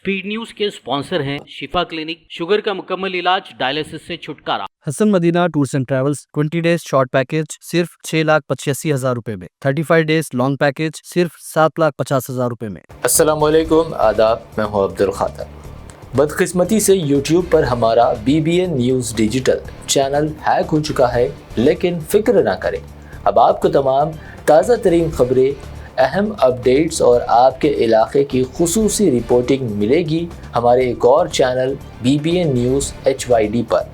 Speed news के sponsor हैं शिफा clinic, sugar का मुकम्मल इलाज, डायलिसिस से छुटकारा। Hasan Madina tours and travels 20 days short package सिर्फ 6,85,000 रुपए में, 35 डेज लॉन्ग पैकेज सिर्फ 7,50,000 रुपए में। अस्सलाम वालेकुम, आदाब, मैं हूं अब्दुल खादर। बदकिस्मती से YouTube पर हमारा BBN news digital channel hack हो चुका है, लेकिन फिक्र ना करें, अब आपको तमाम ताज़ा तरीन खबरें, अहम अपडेट्स और आपके इलाके की खुसूसी रिपोर्टिंग मिलेगी हमारे एक और चैनल BBN न्यूज़ HYD पर।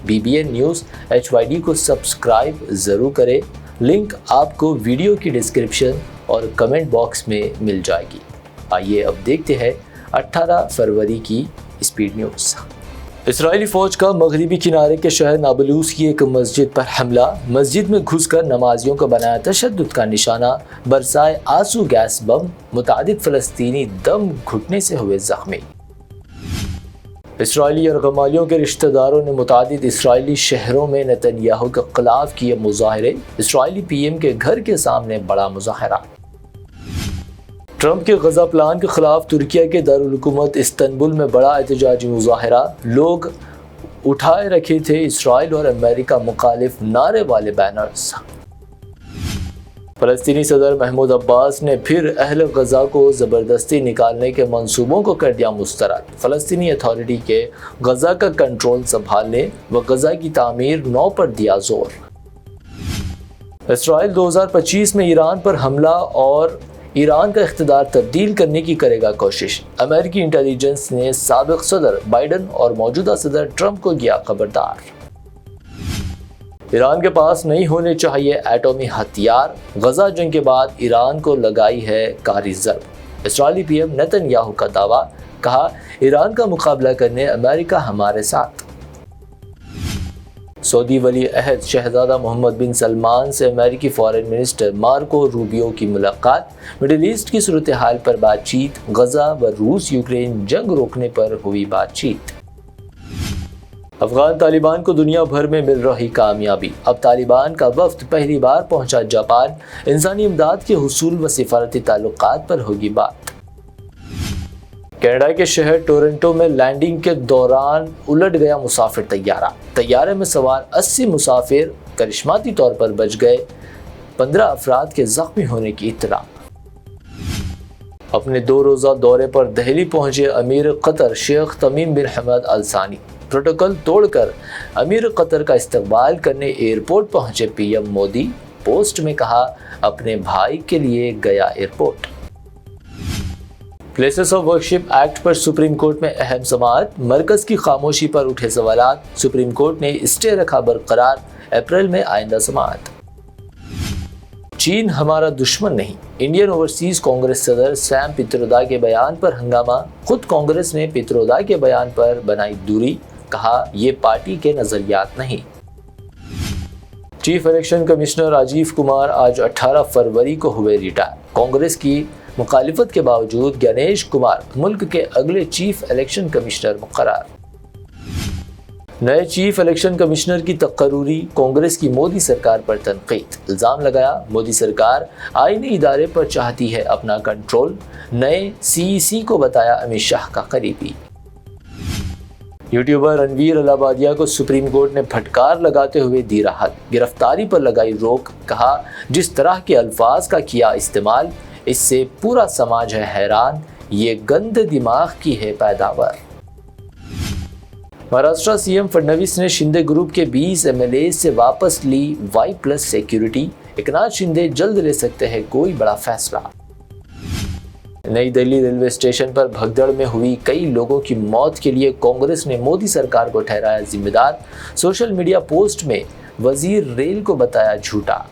BBN न्यूज़ HYD को सब्सक्राइब ज़रूर करें, लिंक आपको वीडियो की डिस्क्रिप्शन और कमेंट बॉक्स में मिल जाएगी। आइए अब देखते हैं 18 फरवरी की स्पीड न्यूज़। इसराइली फ़ौज का मगरबी किनारे के शहर नाबलूस की एक मस्जिद पर हमला, मस्जिद में घुसकर नमाजियों को बनाया तशद्दुद का निशाना, बरसाए आंसू गैस बम, मुतादिद फ़लस्तीनी दम घुटने से हुए ज़ख्मी। इसराइली यरगमालियों के रिश्तेदारों ने मुतादिद इसराइली शहरों में नेतन्याहू के खिलाफ किए मुजाहरे, इसराइली PM के घर के सामने बड़ा मुजाहरा। ट्रंप के गजा प्लान के खिलाफ तुर्किया के दारुल हुकूमत इस्तांबुल में बड़ा एहतजाजी मुजाहरा, लोग उठाए रखे थे इसराइल और अमेरिका मुखालिफ नारे वाले बैनर्स। फ़लस्तीनी सदर महमूद अब्बास ने फिर अहल गजा को ज़बरदस्ती निकालने के मंसूबों को कर दिया मुस्तरद, फ़लस्तीनी अथॉरिटी के गजा का कंट्रोल संभालने व गजा की तामीर नौ पर दिया जोर। इसराइल 2025 में ईरान पर हमला और ईरान का इख्तिदार तब्दील करने की करेगा कोशिश, अमेरिकी इंटेलिजेंस ने साबिक सदर बाइडन और मौजूदा सदर ट्रंप को किया खबरदार। ईरान के पास नहीं होने चाहिए एटॉमी हथियार, गजा जंग के बाद ईरान को लगाई है कारी ज़र्ब, इसराइली PM नेतन्याहू का दावा, कहा ईरान का मुकाबला करने अमेरिका हमारे साथ। सऊदी वली अहद शहजादा मोहम्मद बिन सलमान से अमेरिकी फॉरेन मिनिस्टर मार्को रूबियो की मुलाकात, मिडिल ईस्ट की सूरत हाल पर बातचीत, गजा व रूस यूक्रेन जंग रोकने पर हुई बातचीत। अफगान तालिबान को दुनिया भर में मिल रही कामयाबी, अब तालिबान का वफ्द पहली बार पहुंचा जापान, इंसानी इमदाद के हुसूल व सिफारती ताल्लुकात पर होगी बात। कनाडा के शहर टोरंटो में लैंडिंग के दौरान उलट गया मुसाफिर तैयारा, तैयारे में सवार 80 मुसाफिर करिश्माती तौर पर बच गए, 15 अफराद के जख्मी होने की इत्तला। अपने 2 रोज़ा दौरे पर दिल्ली पहुंचे अमीर कतर शेख तमीम बिन हमद अल सानी, प्रोटोकॉल तोड़कर अमीर कतर का इस्तकबाल करने एयरपोर्ट पहुंचे PM मोदी, पोस्ट में कहा अपने भाई के लिए गया airport. Places of worship act पर सुप्रीम कोर्ट में अहम समाअत, मरकज की खामोशी पर उठे सवालात, सुप्रीम कोर्ट ने स्टे रखा बरकरार, अप्रैल में आइंदा समाअत। चीन हमारा दुश्मन नहीं, इंडियन ओवरसीज कांग्रेस सदर सैम पित्रोदा के बयान पर हंगामा, खुद कांग्रेस ने पित्रोदा के बयान पर बनाई दूरी, कहा ये पार्टी के नजरियात नहीं। Chief election commissioner Rajiv Kumar आज 18 फरवरी को हुए रिटायर, कांग्रेस की मुखालिफत के बावजूद गणेश कुमार मुल्क के अगले चीफ इलेक्शन कमिश्नर मुकर्रर। नए चीफ इलेक्शन कमिश्नर की तकर्रूरी, कांग्रेस की मोदी सरकार पर तनकीद, इल्ज़ाम लगाया मोदी सरकार आईनी इदारे पर चाहती है अपना कंट्रोल, नए CEC को बताया अमित शाह का करीबी। यूट्यूबर रणवीर अलाहाबादिया को सुप्रीम कोर्ट ने फटकार लगाते हुए दी राहत, गिरफ्तारी पर लगाई रोक, कहा जिस तरह के अल्फाज का किया इस्तेमाल, इससे पूरा समाज है हैरान, ये गंदे दिमाग की है पैदावार। महाराष्ट्र CM फडणवीस ने शिंदे ग्रुप के 20 MLA से वापस ली Y+ सिक्योरिटी, एकनाथ शिंदे जल्द ले सकते हैं कोई बड़ा फैसला। नई दिल्ली रेलवे स्टेशन पर भगदड़ में हुई कई लोगों की मौत के लिए कांग्रेस ने मोदी सरकार को ठहराया जिम्मेदार, सोशल मीडिया पोस्ट में वजीर रेल को बताया झूठा।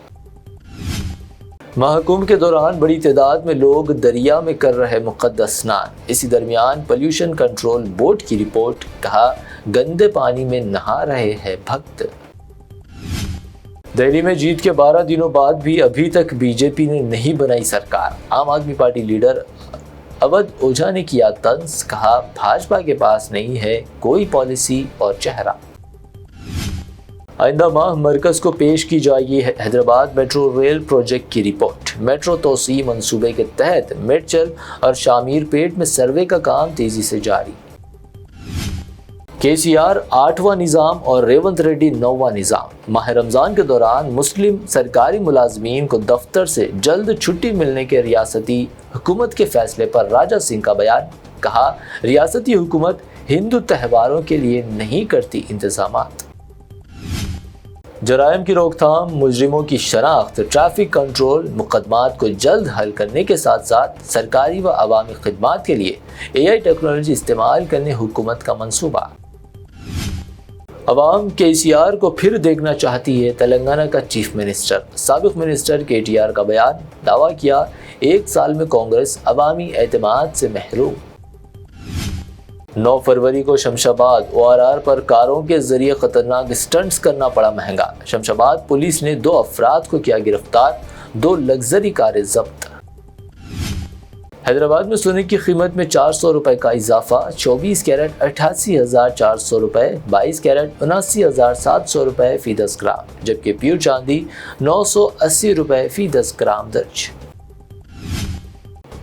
महाकुंभ के दौरान बड़ी तादाद में लोग दरिया में कर रहे मुक़द्दस स्नान, इसी दरमियान पोल्यूशन कंट्रोल बोर्ड की रिपोर्ट, कहा गंदे पानी में नहा रहे हैं भक्त। दिल्ली में जीत के 12 दिनों बाद भी अभी तक बीजेपी ने नहीं बनाई सरकार, आम आदमी पार्टी लीडर अवध ओझा ने किया तंज, कहा भाजपा के पास नहीं है कोई पॉलिसी और चेहरा। آئندہ ماہ مرکز کو پیش کی جائے گی حیدرآباد میٹرو ریل پروجیکٹ کی رپورٹ۔ میٹرو توسیع منصوبے کے تحت میڈچل اور شامیر پیٹ میں سروے کا کام تیزی سے جاری۔ KCR 8واں نظام اور ریونت ریڈی 9واں نظام۔ ماہ رمضان کے دوران مسلم سرکاری ملازمین کو دفتر سے جلد چھٹی ملنے کے ریاستی حکومت کے فیصلے پر راجہ سنگھ کا بیان۔ کہا، ریاستی حکومت ہندو تہواروں کے لیے نہیں کرتی انتظامات۔ جرائم کی روک تھام، مجرموں کی شناخت، ٹریفک کنٹرول، مقدمات کو جلد حل کرنے کے ساتھ ساتھ سرکاری و عوامی خدمات کے لیے AI ٹیکنالوجی استعمال کرنے حکومت کا منصوبہ۔ عوام KCR کو پھر دیکھنا چاہتی ہے، تلنگانہ کا چیف منسٹر۔ سابق منسٹر KTR کا بیان، دعویٰ کیا 1 سال میں کانگریس عوامی اعتماد سے محروم۔ 9 فروری کو شمشاباد ORR پر کاروں کے ذریعے خطرناک سٹنٹس کرنا پڑا مہنگا۔ شمشاباد پولیس نے 2 افراد کو کیا گرفتار، 2 لگژری کاریں ضبط۔ حیدرآباد میں سونے کی قیمت میں 400 روپے کا اضافہ، 24 کیرٹ 88,400 روپے، 22 کیرٹ 79,700 روپے فی 10 گرام، جبکہ پیور چاندی 980 روپے فی 10 گرام درج۔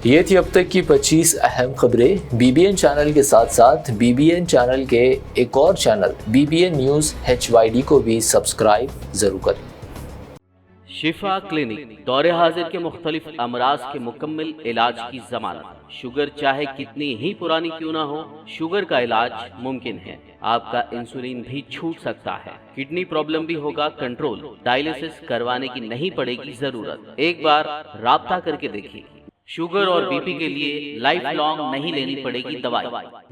یہ تھی اب تک کی 25 اہم خبریں۔ BBN چینل کے ساتھ ساتھ BBN چینل کے ایک اور چینل BBN نیوز HYD کو بھی سبسکرائب ضرور کریں۔ شفا کلینک دور حاضر کے مختلف امراض کے مکمل علاج کی ضمانت۔ شوگر چاہے کتنی ہی پرانی کیوں نہ ہو، شوگر کا علاج ممکن ہے۔ آپ کا انسولین بھی چھوٹ سکتا ہے، کڈنی پرابلم بھی ہوگا کنٹرول، ڈائلیسس کروانے کی نہیں پڑے گی ضرورت۔ ایک بار رابطہ کر کے دیکھیے۔ شوگر اور BP کے لیے لائف لانگ نہیں لینی پڑے گی دوائی۔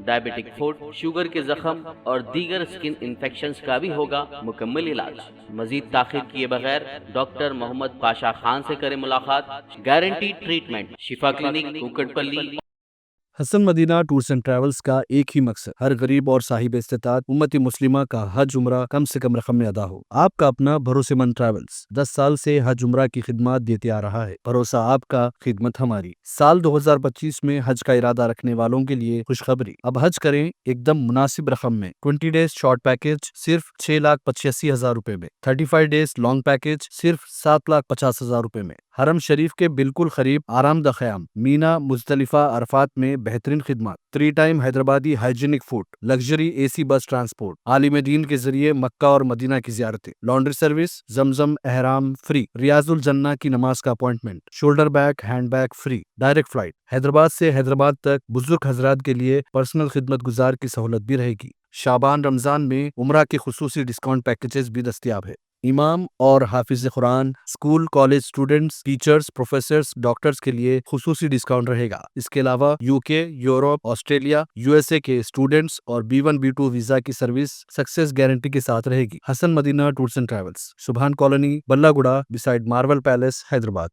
ڈائبیٹک فوڈ، شوگر کے زخم اور دیگر اسکن انفیکشنز کا بھی ہوگا مکمل علاج۔ مزید تاخیر کیے بغیر ڈاکٹر محمد پاشا خان سے کریں ملاقات۔ گارنٹی ٹریٹمنٹ، شفا کلینک، کوکٹ پلی۔ حسن مدینہ ٹورز اینڈ ٹریولز کا ایک ہی مقصد، ہر غریب اور صاحب استطاعت امت مسلمہ کا حج عمرہ کم سے کم رقم میں ادا ہو۔ آپ کا اپنا بھروسے مند ٹریولز 10 سال سے حج عمرہ کی خدمات دیتے آ رہا ہے۔ بھروسہ آپ کا، خدمت ہماری۔ سال 2025 میں حج کا ارادہ رکھنے والوں کے لیے خوشخبری، اب حج کریں ایک دم مناسب رقم میں۔ 20 ڈیز شارٹ پیکج صرف 6,85,000 روپے میں، 35 ڈیز لانگ پیکج صرف 7,50,000 روپے میں۔ حرم شریف کے بالکل قریب آرام دہ قیام، مینا، مزدلفہ، عرفات میں بہترین خدمات، 3 time Hyderabadi hygienic food, luxury AC بس ٹرانسپورٹ، عالم دین کے ذریعے مکہ اور مدینہ کی زیارتیں، لانڈری سروس، زمزم احرام فری، ریاض الجنہ کی نماز کا appointment, shoulder bag, hand bag free, direct flight Hyderabad سے حیدرآباد تک، بزرگ حضرات کے لیے پرسنل خدمت گزار کی سہولت بھی رہے گی۔ شعبان رمضان میں عمرہ کے خصوصی ڈسکاؤنٹ پیکیجز بھی دستیاب ہے۔ امام اور حافظ قرآن، school college students, teachers, professors, doctors کے لیے خصوصی ڈسکاؤنٹ رہے گا۔ اس کے علاوہ UK، یورپ، آسٹریلیا، USA کے اسٹوڈنٹس اور B1 B2 ویزا کی سروس سکسیس گارنٹی کے ساتھ رہے گی۔ حسن مدینہ ٹورز اینڈ ٹریولز، سبحان کالونی، بلہ گڑا، بسائڈ مارول پیلیس، حیدرآباد۔